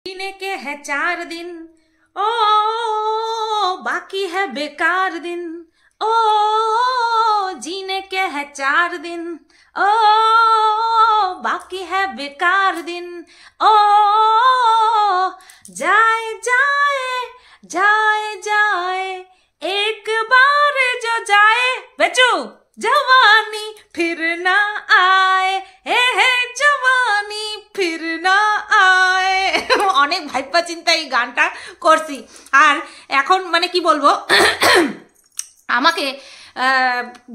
जीने के है 4 दिन, ओ बाकी है बेकार दिन। ओ जीने के है 4 दिन, ओ बाकी है बेकार दिन। ओ जाए जाए जाए जाए एक बार जो जाए, बेचू जवानी फिर ना आए, हे जवानी फिर ना आए। অনেক ভাইপা চিন্তা এই গানটা করছি। আর এখন মানে কি বলবো, আমাকে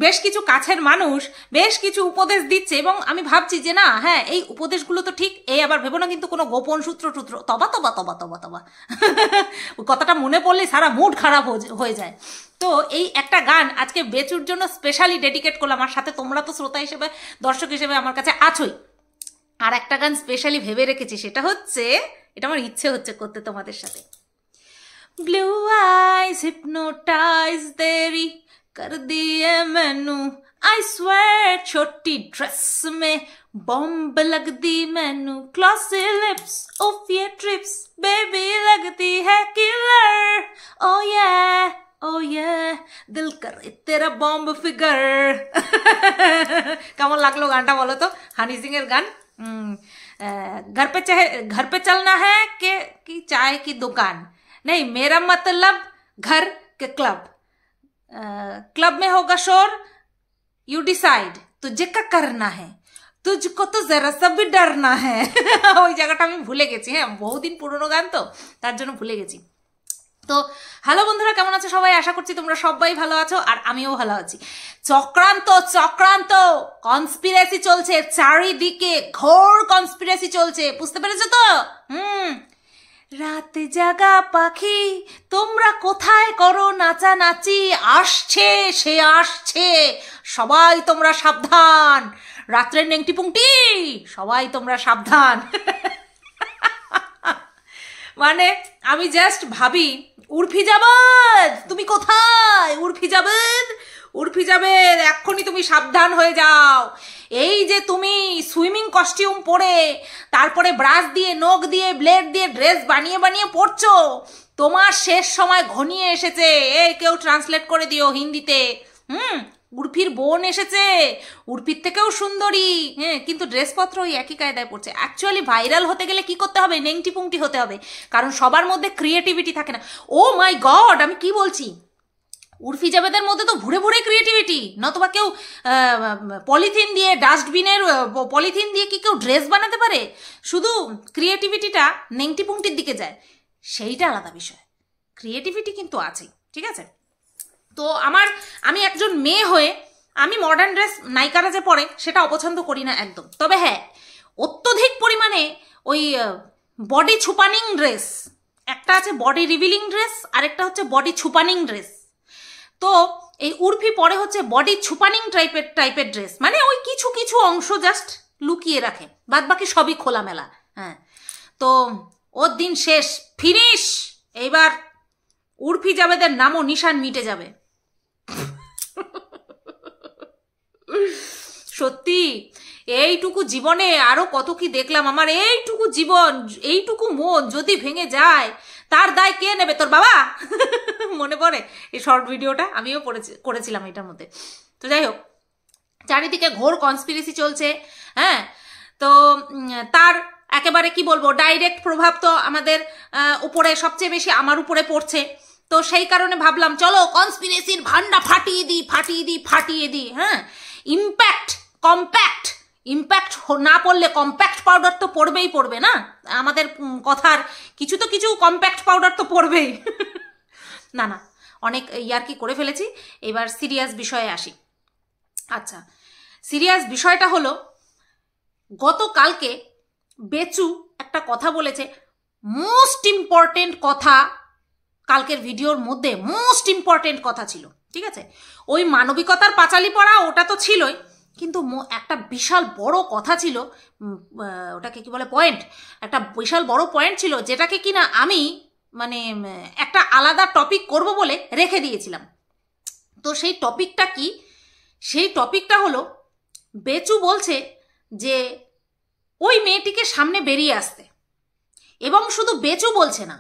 বেশ কিছু কাছের মানুষ বেশ কিছু উপদেশ দিচ্ছে এবং আমি ভাবছি যে না, হ্যাঁ এই উপদেশগুলো তো ঠিক, এই আবার ভেবো না কিন্তু কোনো গোপন সূত্র টুত্র। তবা তবা তবা তবা তবা কথাটা মনে পড়লে সারা মুড খারাপ হয়ে যায়। তো এই একটা গান আজকে বেচুর জন্য স্পেশালি ডেডিকেট করলাম। আমার সাথে তোমরা তো শ্রোতা হিসেবে, দর্শক হিসেবে আমার কাছে আছোই। আর একটা গান স্পেশালি ভেবে রেখেছি, সেটা হচ্ছে, এটা আমার ইচ্ছে হচ্ছে করতে তোমাদের সাথে। ব্লু আইজ হিপনোটাইজ तेरी कर दिए मैनू, आई स्वेयर छोटी ड्रेस में बॉम्ब लगती मैनू, क्लॉसी लिप्स ऑफ ये ट्रिप्स बेबी लगती है किलर। ओ ये दिल करे तेरा बॉम्ब फिगर। কেমন লাগলো গানটা বলো তো? হানি সিং এর গান। घर पे चलना है कि चाय की दुकान, नहीं मेरा मतलब घर के क्लब, क्लब में होगा शोर, यू डिसाइड तुझे क्या करना है, तुझको तो जरा सा भी डरना है। ওই জায়গাটা আমি ভুলে গেছি, হ্যাঁ বহুদিন পুরনো গান তো তার জন্য ভুলে গেছি। তো হ্যালো বন্ধুরা, কেমন আছো সবাই? আশা করছি তোমরা সবাই ভালো আছো আর আমিও ভালো আছি। চক্রান্ত চক্রান্ত কনস্পিরেসি চলছে চারিদিকে, ঘোর কনস্পিরেসি চলছে, বুঝতে পেরেছো তো? রাত জাগা পাখি তোমরা কোথায় করো নাচানাচি, আসছে সে আসছে, সবাই তোমরা সাবধান, রাত্রের নেংটি পুংটি সবাই তোমরা সাবধান। মানে আমি জাস্ট ভাবি, উর্ফি জাবেদ তুমি কোথায়? উর্ফি জাবেদ এক্ষুনি তুমি সাবধান হয়ে যাও। এই যে তুমি সুইমিং কস্টিউম পরে তারপরে ব্রাশ দিয়ে, নখ দিয়ে, ব্লেড দিয়ে ড্রেস বানিয়ে বানিয়ে পরছো, তোমার শেষ সময় ঘনিয়ে এসেছে। এই কেউ ট্রান্সলেট করে দিও হিন্দিতে। উর্ফির বোন এসেছে, উর্ফির থেকেও সুন্দরী, হ্যাঁ কিন্তু ড্রেসপত্র ওই একই কায়দায় পড়ছে। অ্যাকচুয়ালি ভাইরাল হতে গেলে কি করতে হবে? নেংটি পুংটি হতে হবে, কারণ সবার মধ্যে ক্রিয়েটিভিটি থাকে না। ও মাই গড, আমি কি বলছি, উর্ফি জাবেদের মধ্যে তো ভুরে ভুরে ক্রিয়েটিভিটি। নতুবা কেউ পলিথিন দিয়ে, ডাস্টবিনের পলিথিন দিয়ে কি কেউ ড্রেস বানাতে পারে? শুধু ক্রিয়েটিভিটিটা নেংটি পুংটির দিকে যায়, সেইটা আলাদা বিষয়। ক্রিয়েটিভিটি কিন্তু আছে, ঠিক আছে? তো আমি একজন মেয়ে হয়ে আমি মডার্ন ড্রেস নায়িকারা যে পরে সেটা অপছন্দ করি না একদম। তবে হ্যাঁ, অত্যধিক পরিমাণে ওই বডি ছুপানিং ড্রেস, একটা আছে বডি রিভিলিং ড্রেস, আরেকটা হচ্ছে বডি ছুপানিং ড্রেস। তো এই উর্ফি পরে হচ্ছে বডি ছুপানিং টাইপের ড্রেস, মানে ওই কিছু কিছু অংশ জাস্ট লুকিয়ে রাখে, বাদ বাকি সবই খোলামেলা। হ্যাঁ, তো ওর দিন শেষ, ফিনিশ। এইবার উর্ফি জাবেদের নামও নিশান মিটে যাবে। সত্যি এইটুকু জীবনে আরো কত কি দেখলাম। আমার এইটুকু জীবন, এইটুকু মন যদি ভেঙে যায় তার দায় কে নেবে? তোর বাবা। মনে পড়ে এই শর্ট ভিডিওটা, আমিও করেছিলাম এটার মধ্যে। তো যাই হোক, চারিদিকে ঘোর কনস্পিরেসি চলছে। হ্যাঁ, তো তার একেবারে কি বলবো, ডাইরেক্ট প্রভাব তো আমাদের উপরে, সবচেয়ে বেশি আমার উপরে পড়ছে। তো সেই কারণে ভাবলাম চলো কনস্পিরেসির ভান্ডা ফাটিয়ে দিই। হ্যাঁ, ইম্প্যাক্ট না পড়লে কম্প্যাক্ট পাউডার তো পড়বে না, আমাদের কথার কিছু তো কিছু কম্প্যাক্ট পাউডার তো পড়বেই। না অনেক ইয়ার্কি করে ফেলেছি, এবার সিরিয়াস বিষয়ে আসি। আচ্ছা, সিরিয়াস বিষয়টা হলো, গতকালকে বেচু একটা কথা বলেছে, মোস্ট ইম্পর্টেন্ট কথা। কালকের ভিডিওর মধ্যে মোস্ট ইম্পর্টেন্ট কথা ছিল, ঠিক আছে? ওই মানবিকতার পাঁচালি পড়া ওটা তো ছিলই, কিন্তু একটা বিশাল বড় কথা ছিল, ওটাকে কি বলে, পয়েন্ট, একটা বিশাল বড় পয়েন্ট ছিল, যেটাকে কিনা আমি মানে একটা আলাদা টপিক করব বলে রেখে দিয়েছিলাম। তো সেই টপিকটা কি? সেই টপিকটা হলো, বেচু বলছে যে ওই মেয়েটিকে সামনে বেরিয়ে আসতে, এবং শুধু বেচু বলছে না,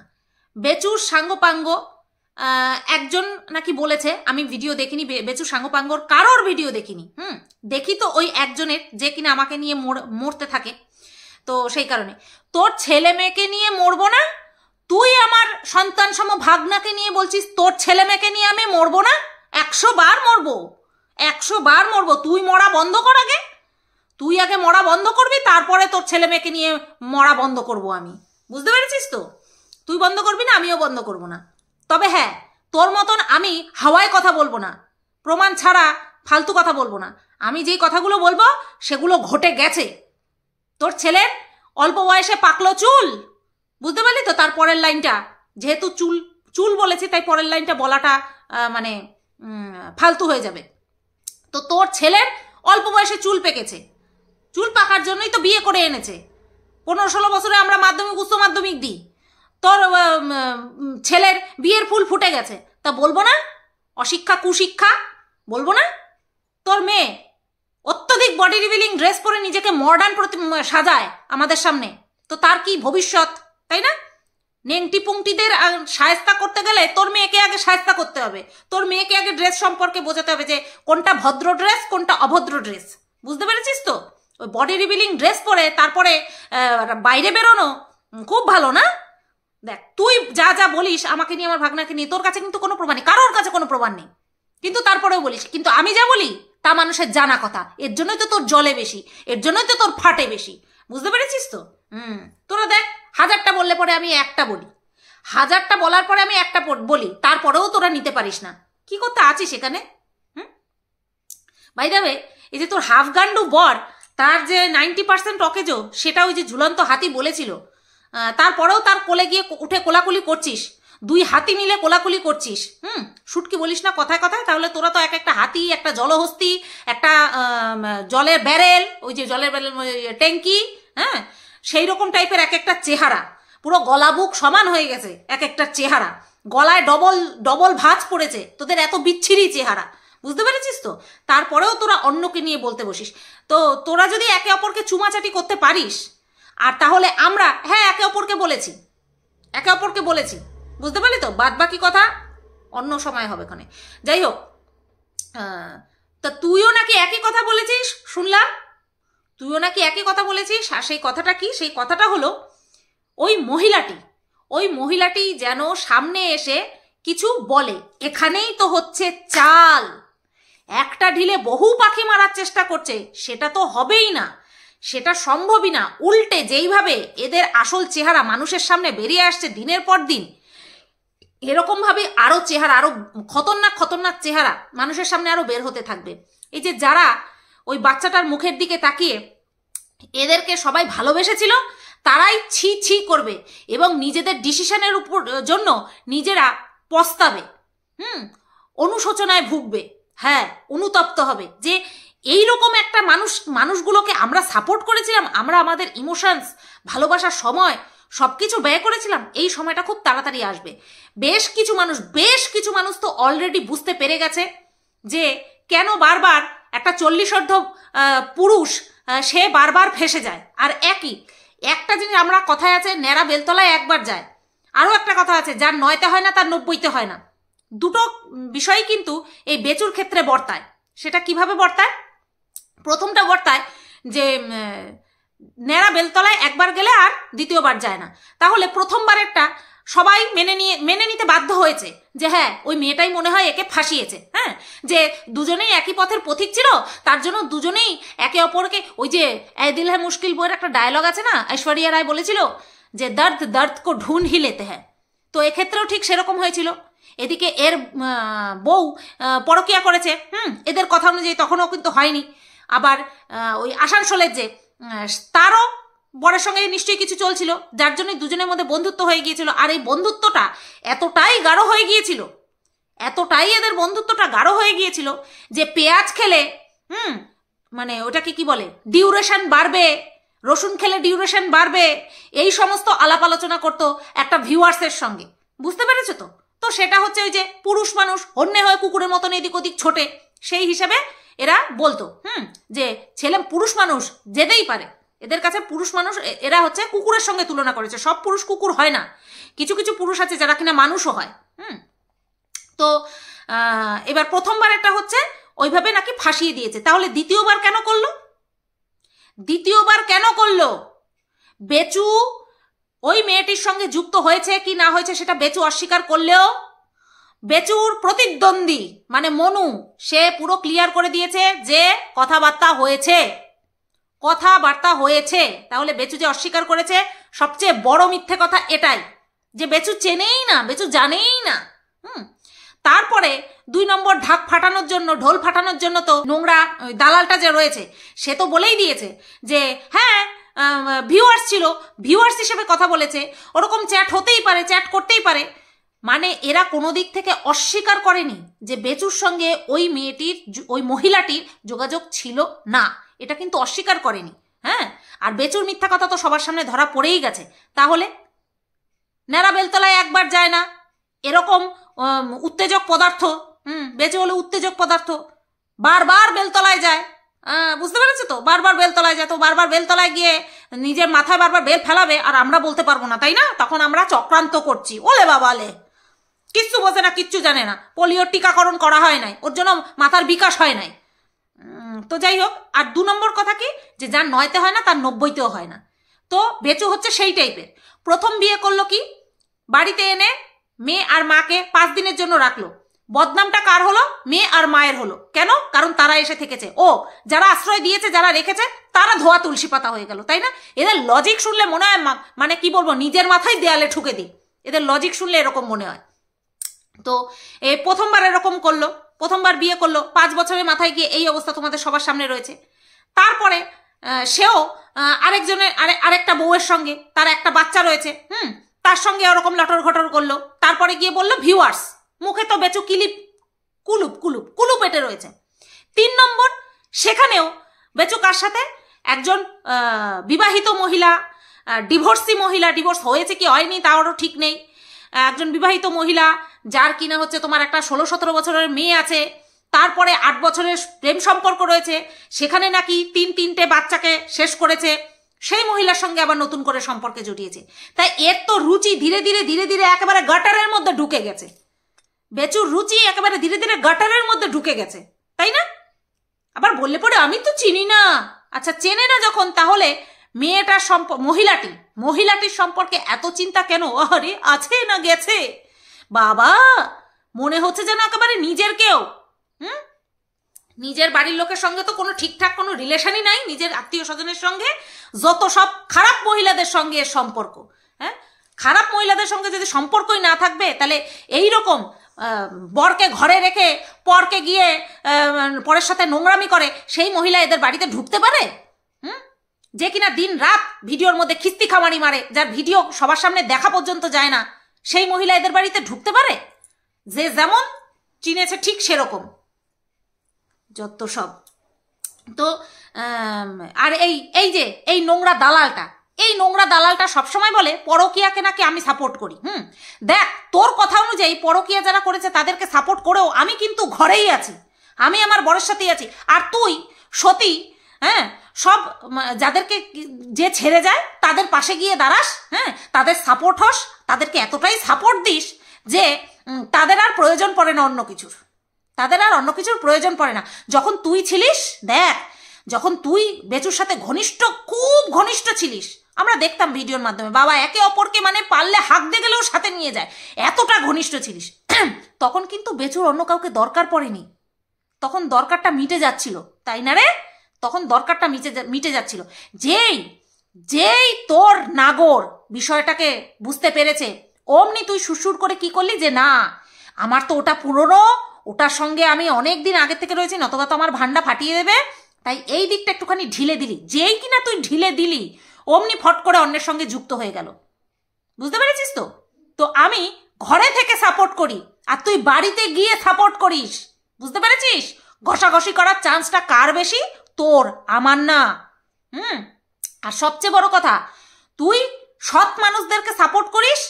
বেচুর সাঙ্গপাঙ্গ একজন নাকি বলেছে, আমি ভিডিও দেখিনি বেচুর সাঙ্গপাঙ্গর কারোর ভিডিও দেখিনি, দেখি তো ওই একজনের যে কিনা আমাকে নিয়ে মরতে থাকে। তো সেই কারণে তোর ছেলে মেয়েকে নিয়ে মরবো না, তুই আমার সন্তান সম ভাগনাকে নিয়ে বলছিস তোর ছেলে মেয়েকে নিয়ে আমি মরবো না? 100 বার মরবো, 100 বার মরবো। তুই মরা বন্ধ কর আগে, তুই আগে মরা বন্ধ করবি, তারপরে তোর ছেলে মেয়েকে নিয়ে মরা বন্ধ করব আমি। বুঝতে পেরেছিস তো? তুই বন্ধ করবি না, আমিও বন্ধ করব না। তবে হ্যাঁ, তোর মতন আমি হাওয়ায় কথা বলবো না, প্রমাণ ছাড়া ফালতু কথা বলবো না। আমি যেই কথাগুলো বলবো সেগুলো ঘটে গেছে। তোর ছেলের অল্প বয়সে পাকলো চুল, বুঝতে পারলি তো? তার পরের লাইনটা, যেহেতু চুল চুল বলেছি তাই পরের লাইনটা বলাটা মানে ফালতু হয়ে যাবে। তো তোর ছেলের অল্প বয়সে চুল পেকেছে, চুল পাকার জন্যই তো বিয়ে করে এনেছে। 15-16 বছরে আমরা মাধ্যমিক উচ্চ মাধ্যমিক দিই, তোর ছেলের বিয়ের ফুল ফুটে গেছে, তা বলবো না অশিক্ষা কুশিক্ষা? বলবো না? তোর মেয়ে অত্যধিক বডি রিভিলিং ড্রেস পরে নিজেকে মডার্ন সাজায় আমাদের সামনে, তো তার কি ভবিষ্যৎ, তাই না? নেংটি পুংটিদের শায়েস্তা করতে গেলে তোর মেয়েকে আগে শায়েস্তা করতে হবে, তোর মেয়েকে আগে ড্রেস সম্পর্কে বোঝাতে হবে যে কোনটা ভদ্র ড্রেস কোনটা অভদ্র ড্রেস। বুঝতে পেরেছিস তো? ওই বডি রিভিলিং ড্রেস পরে তারপরে বাইরে বেরোনো খুব ভালো না? দেখ, তুই যা যা বলিস আমাকে নিয়ে আমার ভাগনাকে নিয়ে, তোর কাছে কিন্তু কোনো প্রমাণ নেই, কারোর কাছে কোনো প্রমাণ নেই, কিন্তু তারপরেও বলিস। কিন্তু আমি যা বলি তা মানুষের জানা কথা, এর জন্যই তো তোর জলে বেশি, এর জন্যই তো তোর ফাটে বেশি। বুঝতে পেরেছিস তো? তোরা দেখ, 1000টা বললে পরে আমি একটা বলি, 1000টা বলার পরে আমি একটা বলি, তারপরেও তোরা নিতে পারিস না। কি করতে আছিস এখানে? বাই দ্য ওয়ে, এই যে তোর হাফগান্ডু বর, তার যে 90% অকেজো, সেটা ওই যে ঝুলন্ত হাতি বলেছিল, তারপরেও তার কোলে গিয়ে উঠে কোলাকুলি করছিস, 2 হাতি মিলে কোলাকুলি করছিস। শুটকি বলিস না কথায় কথায়? তাহলে তোরা তো এক একটা হাতি, একটা জলহস্তি, একটা জলের ব্যারেল, ওই যে জলের ব্যারেল ট্যাঙ্কি, সেই রকম টাইপের এক একটা চেহারা, পুরো গলা বুক সমান হয়ে গেছে এক একটা চেহারা, গলায় ডবল ডবল ভাঁজ পড়েছে তোদের, এত বিচ্ছিরি চেহারা। বুঝতে পেরেছিস তো? তারপরেও তোরা অন্যকে নিয়ে বলতে বসিস। তো তোরা যদি একে অপরকে চুমাচাটি করতে পারিস, আর তাহলে আমরা হ্যাঁ একে অপরকে বলেছি, একে অপরকে বলেছি, বুঝতে পারলি তো? বাদ বাকি কথা অন্য সময় হবে ক্ষণে। যাই হোক, তা তুইও নাকি একই কথা বলেছিস শুনলাম, তুইও নাকি একই কথা বলেছিস। আর সেই কথাটা কি? সেই কথাটা হলো ওই মহিলাটি যেন সামনে এসে কিছু বলে। এখানেই তো হচ্ছে চাল, একটা ঢিলে বহু পাখি মারার চেষ্টা করছে, সেটা তো হবেই না, সেটা সম্ভবই না। উল্টে যেইভাবে এদের আসল চেহারা মানুষের সামনে বেরিয়ে আসছে দিনের পর দিন, এরকমভাবে আরো চেহারা, আরো খতরনাক খতরনাক চেহারা মানুষের সামনে আরো বের হতে থাকবে। এই যে যারা ওই বাচ্চাটার মুখের দিকে তাকিয়ে এদেরকে সবাই ভালোবেসেছিল, তারাই ছি ছি করবে এবং নিজেদের ডিসিশনের উপর জন্য নিজেরা পস্তাবে, অনুশোচনায় ভুগবে, হ্যাঁ অনুতপ্ত হবে যে এইরকম একটা মানুষগুলোকে আমরা সাপোর্ট করেছিলাম, আমরা আমাদের ইমোশনস, ভালোবাসার সময় সবকিছু ব্যয় করেছিলাম। এই সময়টা খুব তাড়াতাড়ি আসবে। বেশ কিছু মানুষ তো অলরেডি বুঝতে পেরে গেছে যে কেন বারবার একটা 40 পুরুষ সে বারবার ফেসে যায়। আর একটা জিনিস, আমরা কথায় আছে ন্যাড়া বেলতলায় একবার যায়, আরও একটা কথা আছে যার 9তে হয় না তার 90তে হয় না। দুটো বিষয় কিন্তু এই বেচুর ক্ষেত্রে বর্তায়। সেটা কিভাবে বর্তায়? প্রথমটা বর্তায় যে ন্যাড়া বেলতলায় একবার গেলে আর দ্বিতীয়বার যায় না। তাহলে প্রথমবারেরটা সবাই মেনে নিতে বাধ্য হয়েছে যে হ্যাঁ ওই মেয়েটাই মনে হয় একে ফাঁসিয়েছে, হ্যাঁ, যে দুজনেই একই পথের পথিক ছিল, তার জন্য দুজনেই একে অপরকে, ওই যে এ দিল হ্যায় মুশকিল বইয়ের একটা ডায়লগ আছে না, ঐশ্বরিয়া রায় বলেছিল যে দর্দ দর্দ কো ঢুঁढ হি লেতে হ্যায়। তো এক্ষেত্রেও ঠিক সেরকম হয়েছিল। এদিকে এর বউ পরকিয়া করেছে, এদের কথা অনুযায়ী তখনও কিন্তু হয়নি। আবার ওই আসানসোলের যে তারও বরের সঙ্গে নিশ্চয়ই কিছু চলছিল, যার জন্য দুজনের মধ্যে বন্ধুত্ব হয়ে গিয়েছিল। আর এই বন্ধুত্বটা এতটাই গাঢ় হয়ে গিয়েছিল, এতটাই এদের বন্ধুত্বটা গাঢ় হয়ে গিয়েছিল যে পেঁয়াজ খেলে মানে ওটাকে কি বলে, ডিউরেশন বাড়বে, রসুন খেলে ডিউরেশন বাড়বে, এই সমস্ত আলাপ আলোচনা করতো একটা ভিউয়ার্সের সঙ্গে। বুঝতে পেরেছো তো? তো সেটা হচ্ছে ওই যে পুরুষ মানুষ হন্যে হয়ে কুকুরের মতন এদিক ওদিক ছোটে, সেই হিসাবে এরা বলতো যে ছেলে পুরুষ মানুষ যেতেই পারে, এদের কাছে পুরুষ মানুষ, এরা হচ্ছে কুকুরের সঙ্গে তুলনা করেছে। সব পুরুষ কুকুর হয় না, কিছু কিছু পুরুষ আছে যারা কিনা মানুষও হয়। তো এবার প্রথমবার একটা হচ্ছে ওইভাবে নাকি ফাঁসিয়ে দিয়েছে। তাহলে দ্বিতীয়বার কেন করলো? দ্বিতীয়বার কেন করলো? বেচু ওই মেয়েটির সঙ্গে যুক্ত হয়েছে কি না হয়েছে সেটা বেচু অস্বীকার করলেও বেচুর প্রতিদ্বন্দ্বী মানে মনু, সে পুরো ক্লিয়ার করে দিয়েছে যে কথাবার্তা হয়েছে, কথাবার্তা হয়েছে। তাহলে বেচু যে অস্বীকার করেছে, সবচেয়ে বড় মিথ্যে কথা এটাই যে বেচু চেনেই না, বেচু জানেই না। তারপরে 2 নম্বর ঢাক ফাটানোর জন্য, ঢোল ফাটানোর জন্য তো নোংরা দালালটা যে রয়েছে সে তো বলেই দিয়েছে যে হ্যাঁ ভিউয়ার্স ছিল, ভিউয়ার্স হিসেবে কথা বলেছে, ওরকম চ্যাট হতেই পারে, চ্যাট করতেই পারে। মানে এরা কোনো দিক থেকে অস্বীকার করেনি যে বেচুর সঙ্গে ওই মেয়েটির, ওই মহিলাটির যোগাযোগ ছিল না, এটা কিন্তু অস্বীকার করেনি। হ্যাঁ, আর বেচুর মিথ্যা কথা তো সবার সামনে ধরা পড়েই গেছে। তাহলে ন্যাড়া বেলতলায় একবার যায় না, এরকম উত্তেজক পদার্থ, বেচু হলো উত্তেজক পদার্থ, বারবার বেলতলায় যায়। বুঝতে পেরেছো তো, বারবার বেলতলায় যায়। তো বারবার বেলতলায় গিয়ে নিজের মাথায় বারবার বেল ফেলাবে আর আমরা বলতে পারবো না, তাই না? তখন আমরা চক্রান্ত করছি। ওলে বাবালে, কিচ্ছু বোঝে না, কিচ্ছু জানে না, পোলিওর টিকাকরণ করা হয় নাই, ওর জন্য মাথার বিকাশ হয় নাই। তো যাই হোক, আর 2 নম্বর কথা কি, যে যার 9তে হয় না তার 90তেও হয় না। তো বেচু হচ্ছে সেই টাইপের। প্রথম বিয়ে করলো কি, বাড়িতে এনে মেয়ে আর মাকে 5 দিনের জন্য রাখলো। বদনামটা কার হলো? মেয়ে আর মায়ের হলো। কেন? কারণ তারা এসে থেকেছে। ও যারা আশ্রয় দিয়েছে, যারা রেখেছে, তারা ধোয়া তুলসী পাতা হয়ে গেল, তাই না? এদের লজিক শুনলে মনে হয়, মানে কি বলবো, নিজের মাথায় দেয়ালে ঠুকে দিই। এদের লজিক শুনলে এরকম মনে হয়। তো প্রথমবার এরকম করলো, প্রথমবার বিয়ে করলো, 5 বছরের মাথায় গিয়ে এই অবস্থা তোমাদের সবার সামনে রয়েছে। তারপরে সেও আরেকজনের আরেকটা বউয়ের সঙ্গে, তার একটা বাচ্চা রয়েছে, তার সঙ্গে ওরকম লটর ঘটর করলো। তারপরে গিয়ে বললো ভিউয়ার্স, মুখে তো বেচু কুলুপ এটে রয়েছে। 3 নম্বর, সেখানেও বেচু কার সাথে? একজন বিবাহিত মহিলা, ডিভোর্সি মহিলা, ডিভোর্স হয়েছে কি হয়নি তারও ঠিক নেই, একজন বিবাহিত মহিলা যার কিনা হচ্ছে তোমার একটা 16-17 বছরের মেয়ে আছে, তারপরে 8 বছরের প্রেম সম্পর্ক রয়েছে, সেখানে নাকি 3-3টে বাচ্চাকে শেষ করেছে, সেই মহিলার সঙ্গে আবার নতুন করে সম্পর্কে জড়িয়েছে। তাই এর তো রুচি ধীরে ধীরে একেবারে গাটারের মধ্যে ঢুকে গেছে। বেচুর রুচি একেবারে ধীরে ধীরে গাটারের মধ্যে ঢুকে গেছে, তাই না? আবার বললে পরে আমি তো চিনি না। আচ্ছা, চেনে না যখন, তাহলে মেয়েটার মহিলাটির সম্পর্কে এত চিন্তা কেন? আরে আছে না গেছে, বাবা মনে হচ্ছে যেন একেবারে নিজের কেউ। নিজের বাড়ির লোকের সঙ্গে তো কোনো ঠিকঠাক কোনো রিলেশনই নাই, নিজের আত্মীয় স্বজনের সঙ্গে যত সব খারাপ মহিলাদের সঙ্গে এর সম্পর্ক। হ্যাঁ, খারাপ মহিলাদের সঙ্গে যদি সম্পর্কই না থাকবে, তাহলে এইরকম বরকে ঘরে রেখে পরকে গিয়ে পরের সাথে নোংরামি করে সেই মহিলা এদের বাড়িতে ঢুকতে পারে? যে কিনা দিন রাত ভিডিওর মধ্যে খিস্তি খামারি মারে, যার ভিডিও সবার সামনে দেখা পর্যন্ত যায় না, সেই মহিলা এদের বাড়িতে ঢুকতে পারে? যে যেমন চিনেছে ঠিক সেরকম যত সব। তো আর এই নোংরা দালালটা সবসময় বলে পরকীয়াকে নাকি আমি সাপোর্ট করি। দেখ, তোর কথা অনুযায়ী পরকীয়া যারা করেছে তাদেরকে সাপোর্ট করেও আমি কিন্তু ঘরেই আছি, আমি আমার বরের সাথেই আছি। আর তুই সতী, হ্যাঁ, সব যাদেরকে যে ছেড়ে যায় তাদের পাশে গিয়ে দাঁড়াস, হ্যাঁ, তাদের সাপোর্ট হস, তাদেরকে এতটাই সাপোর্ট দিস যে তাদের আর প্রয়োজন পড়ে না অন্য কিছুর, প্রয়োজন পড়ে না। যখন তুই ছিলিস, দেখ, যখন তুই বেচুর সাথে খুব ঘনিষ্ঠ ছিলিস, আমরা দেখতাম ভিডিওর মাধ্যমে, বাবা একে অপরকে মানে পারলে হাঁক দিয়ে গেলেও সাথে নিয়ে যায়, এতটা ঘনিষ্ঠ ছিলিস। তখন কিন্তু বেচুর অন্য কাউকে দরকার পড়েনি, তখন দরকারটা মিটে যাচ্ছিল, তাই না রে? তখন দরকারটা মিটে যাচ্ছিল। যেই তোর নাগর বিষয়টাকে বুঝতে পেরেছে, অমনি তুই সুরসুর করে কি করলি যে না, আমার তো ওটা পুরনো, ওটার সঙ্গে আমি অনেক দিন আগে থেকে রয়েছি, নতবা তো আমার ভান্ডা ফাটিয়ে দেবে, তাই এই দিকটা একটুখানি ঢিলে দিলি। যেই কিনা তুই ঢিলে দিলি, অমনি ফট করে অন্যের সঙ্গে যুক্ত হয়ে গেল। বুঝতে পেরেছিস তো? তো আমি ঘরে থেকে সাপোর্ট করি আর তুই বাড়িতে গিয়ে সাপোর্ট করিস, বুঝতে পেরেছিস? ঘষাঘষি করার চান্সটা কার বেশি? তোর, আমার না। আর সবচেয়ে বড় কথা, তুই সৎ মানুষদেরকে সাপোর্ট করিস,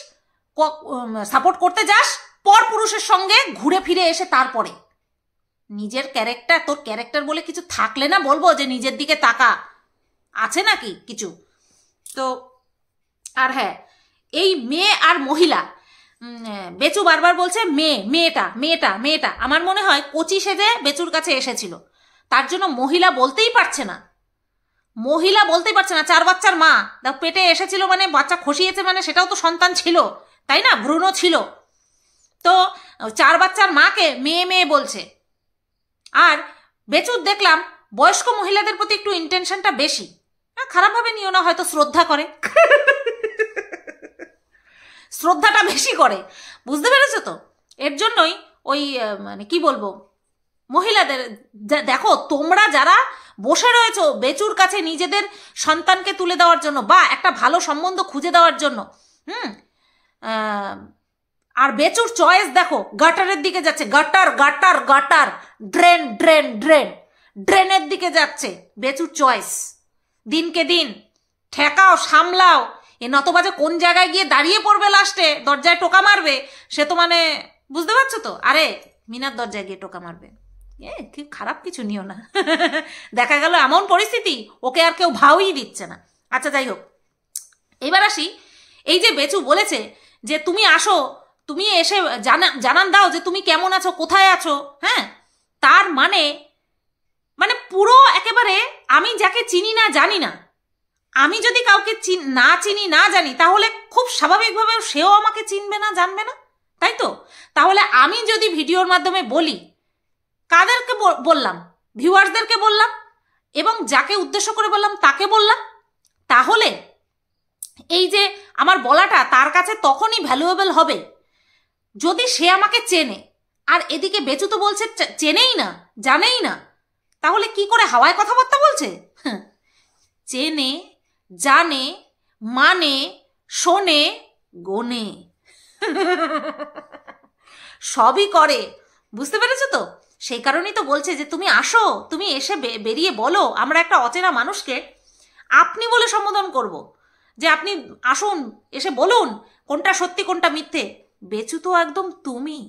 সাপোর্ট করতে যাস পর পুরুষের সঙ্গে ঘুরে ফিরে এসে, তারপরে নিজের ক্যারেক্টার, তোর ক্যারেক্টার বলে কিছু থাকলে না বলবো যে নিজের দিকে তাকা, আছে নাকি কিছু? তো আর হ্যাঁ, এই মেয়ে আর মহিলা, বেচু বারবার বলছে মেয়েটা। আমার মনে হয় কচি সেজে বেচুর কাছে এসেছিল, তার জন্য মহিলা বলতেই পারছে না। 4 বাচ্চার মা, পেটে এসেছিল মানে বাচ্চা খসিয়েছে মানে সেটাও তো সন্তান ছিল, তাই না? ভ্রূণ ছিল। তো 4 বাচ্চার মাকে মেয়ে বলছে। আর বেচুর দেখলাম বয়স্ক মহিলাদের প্রতি একটু ইন্টেনশনটা বেশি। খারাপভাবে নিও না, হয়তো শ্রদ্ধা করে, শ্রদ্ধাটা বেশি করে, বুঝতে পেরেছো তো? এর জন্যই ওই মানে কি বলবো, মহিলাদের দেখো, তোমরা যারা বসে রয়েছো বেচুর কাছে নিজেদের সন্তানকে তুলে দেওয়ার জন্য বা একটা ভালো সম্বন্ধ খুঁজে দেওয়ার জন্য, আর বেচুর চয়েস দেখো গাটারের দিকে যাচ্ছে, গাটার, ড্রেনের দিকে যাচ্ছে বেচুর চয়েস। দিনকে দিন ঠেকাও, সামলাও, এ নতবা যে কোন জায়গায় গিয়ে দাঁড়িয়ে পড়বে, লাস্টে দরজায় টোকা মারবে, সে তো মানে বুঝতে পারছো তো? আরে মিনার দরজায় গিয়ে টোকা মারবে, কি খারাপ কিছু নিও না। দেখা গেল এমন পরিস্থিতি, ওকে আর কেউ ভাওই দিচ্ছে না। আচ্ছা যাই হোক, এবার আসি, এই যে বেচু বলেছে যে তুমি আসো, তুমি এসে জানান দাও যে তুমি কেমন আছো, কোথায় আছো। হ্যাঁ, তার মানে পুরো একেবারে আমি যাকে চিনি না জানি না, আমি যদি কাউকে চিনি না জানি, তাহলে খুব স্বাভাবিকভাবে সেও আমাকে চিনবে না, জানবে না, তাই তো? তাহলে আমি যদি ভিডিওর মাধ্যমে বলি, কাদেরকে বললাম? ভিউয়ার্সদেরকে বললাম, এবং যাকে উদ্দেশ্য করে বললাম তাকে বললাম। তাহলে এই যে আমার বলাটা তার কাছে তখনই ভ্যালুয়েবল হবে যদি সে আমাকে চেনে। আর এদিকে বেচু তো বলছে চেনেই না, জানেই না, তাহলে কি করে হাওয়ায় কথাবার্তা বলছে? চেনে, জানে, মানে, শোনে, গোনে, সবই করে, বুঝতে পেরেছো তো? সেই কারণেই তো বলছে যে তুমি আসো, তুমি এসে বেরিয়ে বলো। আমরা একটা অচেনা মানুষকে আপনি বলে সম্বোধন করব, যে আপনি আসুন, এসে বলুন কোনটা সত্যি কোনটা মিথ্যে। বেচু তো একদম তুমি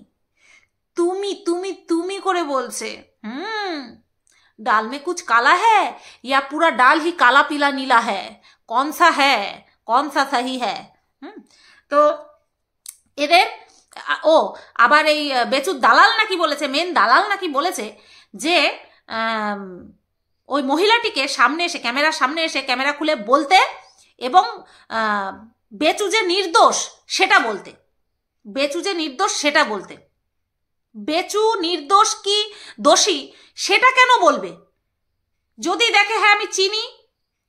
তুমি তুমি তুমি করে বলছে। डाल में कुछ काला है या पूरा डाल ही काला पीला नीला है, कौन सा है, कौन सा सही है? তো এদের আবার এই বেচুর দালাল নাকি বলেছে, মেন দালাল নাকি বলেছে যে ওই মহিলাটিকে সামনে এসে, ক্যামেরার সামনে এসে ক্যামেরা খুলে বলতে, এবং বেচু যে নির্দোষ সেটা বলতে, বেচু নির্দোষ কি দোষী সেটা কেন বলবে? যদি দেখে হ্যাঁ আমি চিনি,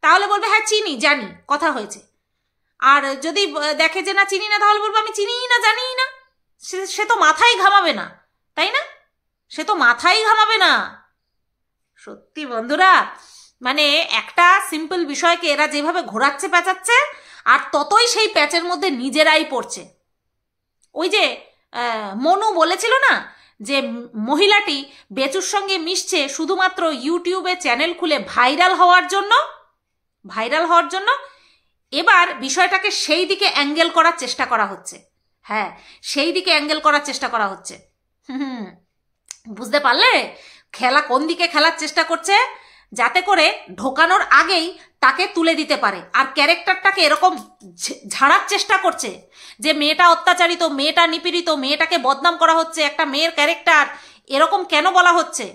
তাহলে বলবে হ্যাঁ চিনি, জানি, কথা হয়েছে। আর যদি দেখে যে না চিনি না, তাহলে বলবে আমি চিনিই না, জানিই না। সে তো মাথাই ঘামাবে না, তাই না? সে তো মাথাই ঘামাবে না। সত্যি বন্ধুরা, মানে একটা সিম্পল বিষয়কে এরা যেভাবে ঘোরাচ্ছে পেঁচাচ্ছে, আর ততই সেই প্যাচের মধ্যে নিজেরাই পড়ছে। ওই যে মনু বলেছিল না যে মহিলাটি বেচুর সঙ্গে মিশছে শুধুমাত্র ইউটিউবে চ্যানেল খুলে ভাইরাল হওয়ার জন্য। এবার বিষয়টাকে সেই দিকে অ্যাঙ্গেল করার চেষ্টা করা হচ্ছে। হ্যাঁ, সেই দিকে অ্যাঙ্গেল করার চেষ্টা করা হচ্ছে। বুঝতে পারলে খেলা কোন দিকে খেলার চেষ্টা করছে? যাতে করে ঢোকানোর আগেই তাকে তুলে দিতে পারে। আর ক্যারেক্টারটাকে এরকম ঝাড়ার চেষ্টা করছে যে মেয়েটা অত্যাচারিত, মেয়েটা নিপীড়িত, মেয়েটাকে বদনাম করা হচ্ছে, একটা মেয়ের ক্যারেক্টার এরকম কেন বলা হচ্ছে?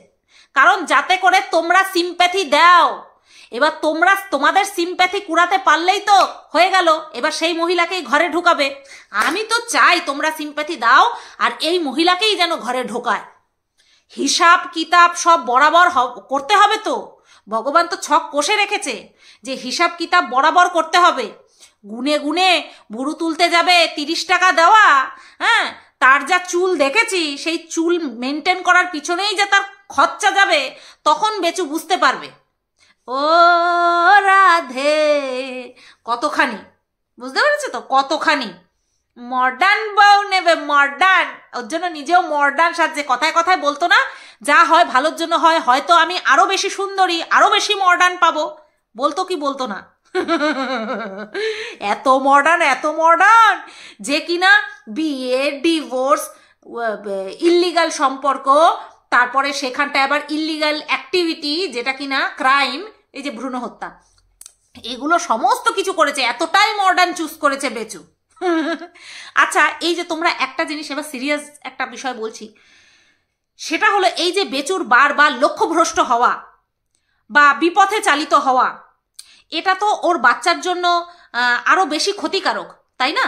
কারণ যাতে করে তোমরা সিম্প্যাথি দাও। এবার তোমাদের সিম্প্যাথি কুড়াতে পারলেই তো হয়ে গেল। এবার সেই মহিলাকেই ঘরে ঢুকাবে। আমি তো চাই তোমরা সিম্প্যাথি দাও আর এই মহিলাকেই যেন ঘরে ঢোকায়। হিসাব কিতাব সব বরাবর করতে হবে তো। ভগবান তো ছক কষে রেখেছে যে হিসাব কিতাব বরাবর করতে হবে। গুনে গুনে বুড়ো তুলতে যাবে 30 টাকা দেওয়া, হ্যাঁ, তার যা চুল দেখেছি সেই চুল মেনটেন করার পিছনেই যে তার খরচা যাবে, তখন বেচু বুঝতে পারবে। ও রাধে, কতখানি বুঝতে পেরেছো তো, কতখানি মডার্ন বউ নেবে, মডার্ন। ওর জন্য নিজেও মডার্ন সাজছে। কথায় কথায় বলতো না যা হয় ভালোর জন্য হয়, হয়তো আমি আরো বেশি সুন্দরী, আরো বেশি মডার্ন পাবো, বলতো কি বলতো না? এত মডার্ন যে কিনা বিয়ে, ডিভোর্স, ইল্লিগাল সম্পর্ক, তারপরে সেখানটায় আবার ইল্লিগাল অ্যাক্টিভিটি যেটা কিনা ক্রাইম, এই যে ভ্রূণ হত্যা, এগুলো সমস্ত কিছু করেছে, এতটাই মডার্ন চুজ করেছে বেচু। আচ্ছা, এই যে তোমরা একটা জিনিস, এবার সিরিয়াস একটা বিষয় বলছি, সেটা হলো এই যে বেচুর বারবার লক্ষ্যভ্রষ্ট হওয়া বা বিপথে চালিত হওয়া, এটা তো ওর বাচ্চার জন্য আরো বেশি ক্ষতিকারক, তাই না?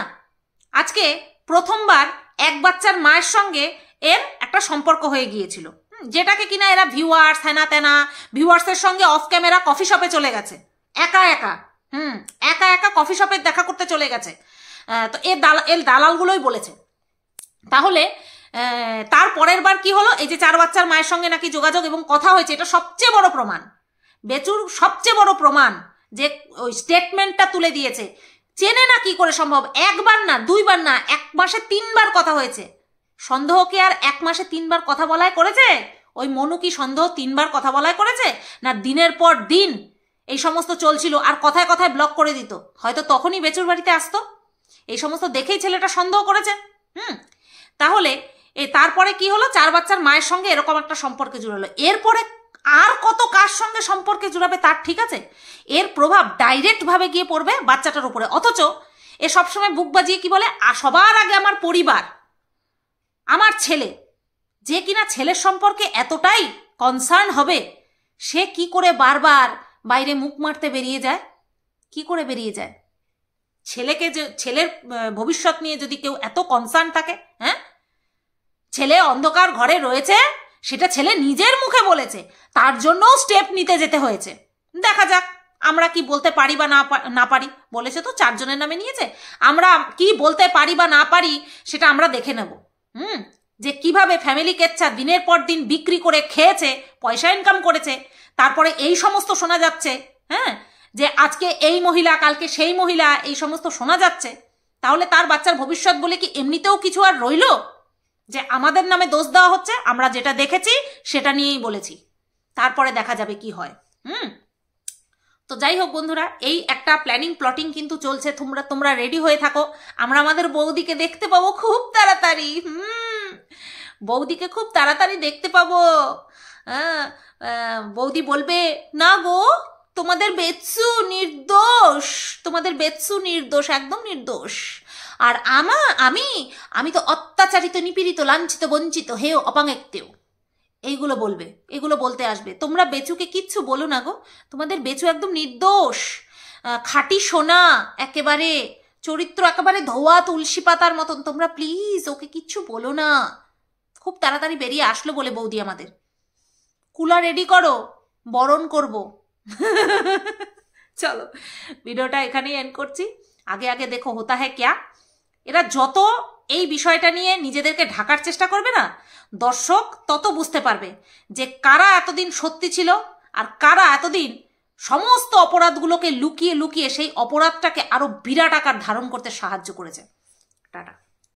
আজকে প্রথমবার এক বাচ্চার মায়ের সঙ্গে এর একটা সম্পর্ক হয়ে গিয়েছিল, যেটাকে কিনা এরা ভিউয়ার্স হেনা তেনা ভিউয়ার্সের সঙ্গে অফ ক্যামেরা কফি শপে চলে গেছে, একা একা একা একা কফি শপে দেখা করতে চলে গেছে। তো এর দালালগুলোই বলেছে। তাহলে তার পরের বার কি হলো, এই যে 4 বাচ্চার মায়ের সঙ্গে নাকি যোগাযোগ এবং কথা হয়েছে, এটা সবচেয়ে বড় প্রমাণ, বেচুর সবচেয়ে বড় প্রমাণ যে ওই স্টেটমেন্টটা তুলে দিয়েছে। চেনে না কি করে সম্ভব? একবার না, 2 বার না, 1 মাসে 3 বার কথা হয়েছে। সন্দেহ কি আর 1 মাসে 3 বার কথা বলায় করেছে? ওই মনু কি সন্দেহ 3 বার কথা বলায় করেছে? না দিনের পর দিন এই সমস্ত চলছিল আর কথায় কথায় ব্লক করে দিত, হয়তো তখনই বেচুর বাড়িতে আসতো। এই সমস্ত দেখেই ছেলেটা সন্দেহ করেছে। তাহলে তারপরে কি হলো, 4 বাচ্চার মায়ের সঙ্গে এরকম একটা সম্পর্কে জুড়ালো। এরপরে আর কত কার সঙ্গে সম্পর্কে জুড়াবে তার ঠিক আছে, এর প্রভাব ডাইরেক্ট ভাবে গিয়ে পড়বে বাচ্চাটার উপরে। অথচ এ সবসময় বুক বাজিয়ে কি বলে, সবার আগে আমার পরিবার, আমার ছেলে। যে কিনা ছেলের সম্পর্কে এতটাই কনসার্ন হবে, সে কি করে বারবার বাইরে মুখ মারতে বেরিয়ে যায়? কি করে বেরিয়ে যায়? ছেলেকে, যে ছেলের ভবিষ্যৎ নিয়ে যদি কেউ এত কনসার্ন থাকে, হ্যাঁ, ছেলে অন্ধকার ঘরে রয়েছে, সেটা ছেলে নিজের মুখে বলেছে, তার জন্যও স্টেপ নিতে যেতে হয়েছে। দেখা যাক আমরা কি বলতে পারি বা না পারি। বলেছে তো 4 জনের নামে নিয়েছে, আমরা কি বলতে পারি বা না পারি সেটা আমরা দেখে নেব। যে কিভাবে ফ্যামিলি কেচ্ছা দিনের পর দিন বিক্রি করে খেয়েছে, পয়সা ইনকাম করেছে। তারপরে এই সমস্ত শোনা যাচ্ছে, হ্যাঁ, যে আজকে এই মহিলা কালকে সেই মহিলা, এই সমস্ত শোনা যাচ্ছে। তাহলে তার বাচ্চার ভবিষ্যৎ বলে কি এমনিতেও কিছু আর রইল? যে আমাদের নামে দোষ দেওয়া হচ্ছে, আমরা যেটা দেখেছি সেটা নিয়েই বলেছি, তারপরে দেখা যাবে কি হয়। তো যাই হোক বন্ধুরা, এই একটা প্ল্যানিং প্লটিং কিন্তু চলছে। তোমরা রেডি হয়ে থাকো, আমরা আমাদের বৌদিকে দেখতে পাবো খুব তাড়াতাড়ি। বৌদিকে খুব তাড়াতাড়ি দেখতে পাবো। বৌদি বলবে, না গো তোমাদের বেচ্ছু নির্দোষ, তোমাদের বেচ্ছু নির্দোষ, একদম নির্দোষ। আর আমি তো অত্যাচারিত, নিপীড়িত, লাঞ্ছিত, বঞ্চিত, হেয় অপাঙ্গেক্তেও, এইগুলো বলবে, এগুলো বলতে আসবে। তোমরা বেচুকে কিচ্ছু বলো না গো, তোমাদের বেচু একদম নির্দোষ, খাঁটি সোনা, একেবারে চরিত্র একেবারে ধোয়া তুলসী পাতার মতন। তোমরা প্লিজ ওকে কিচ্ছু বলো না। খুব তাড়াতাড়ি বেরিয়ে আসলো বলে বৌদি আমাদের। কুলা রেডি করো, বরণ করব। চলো ভিডিওটা এখানেই এন্ড করছি। আগে দেখো হোতা হ্যায় ক্যা। এরা যত এই বিষয়টা নিয়ে নিজেদেরকে ঢাকার চেষ্টা করবে না, দর্শক তত বুঝতে পারবে যে কারা এতদিন সত্যি ছিল আর কারা এতদিন সমস্ত অপরাধগুলোকে লুকিয়ে লুকিয়ে সেই অপরাধটাকে আরো বিরাট আকার ধারণ করতে সাহায্য করেছে। টাটা।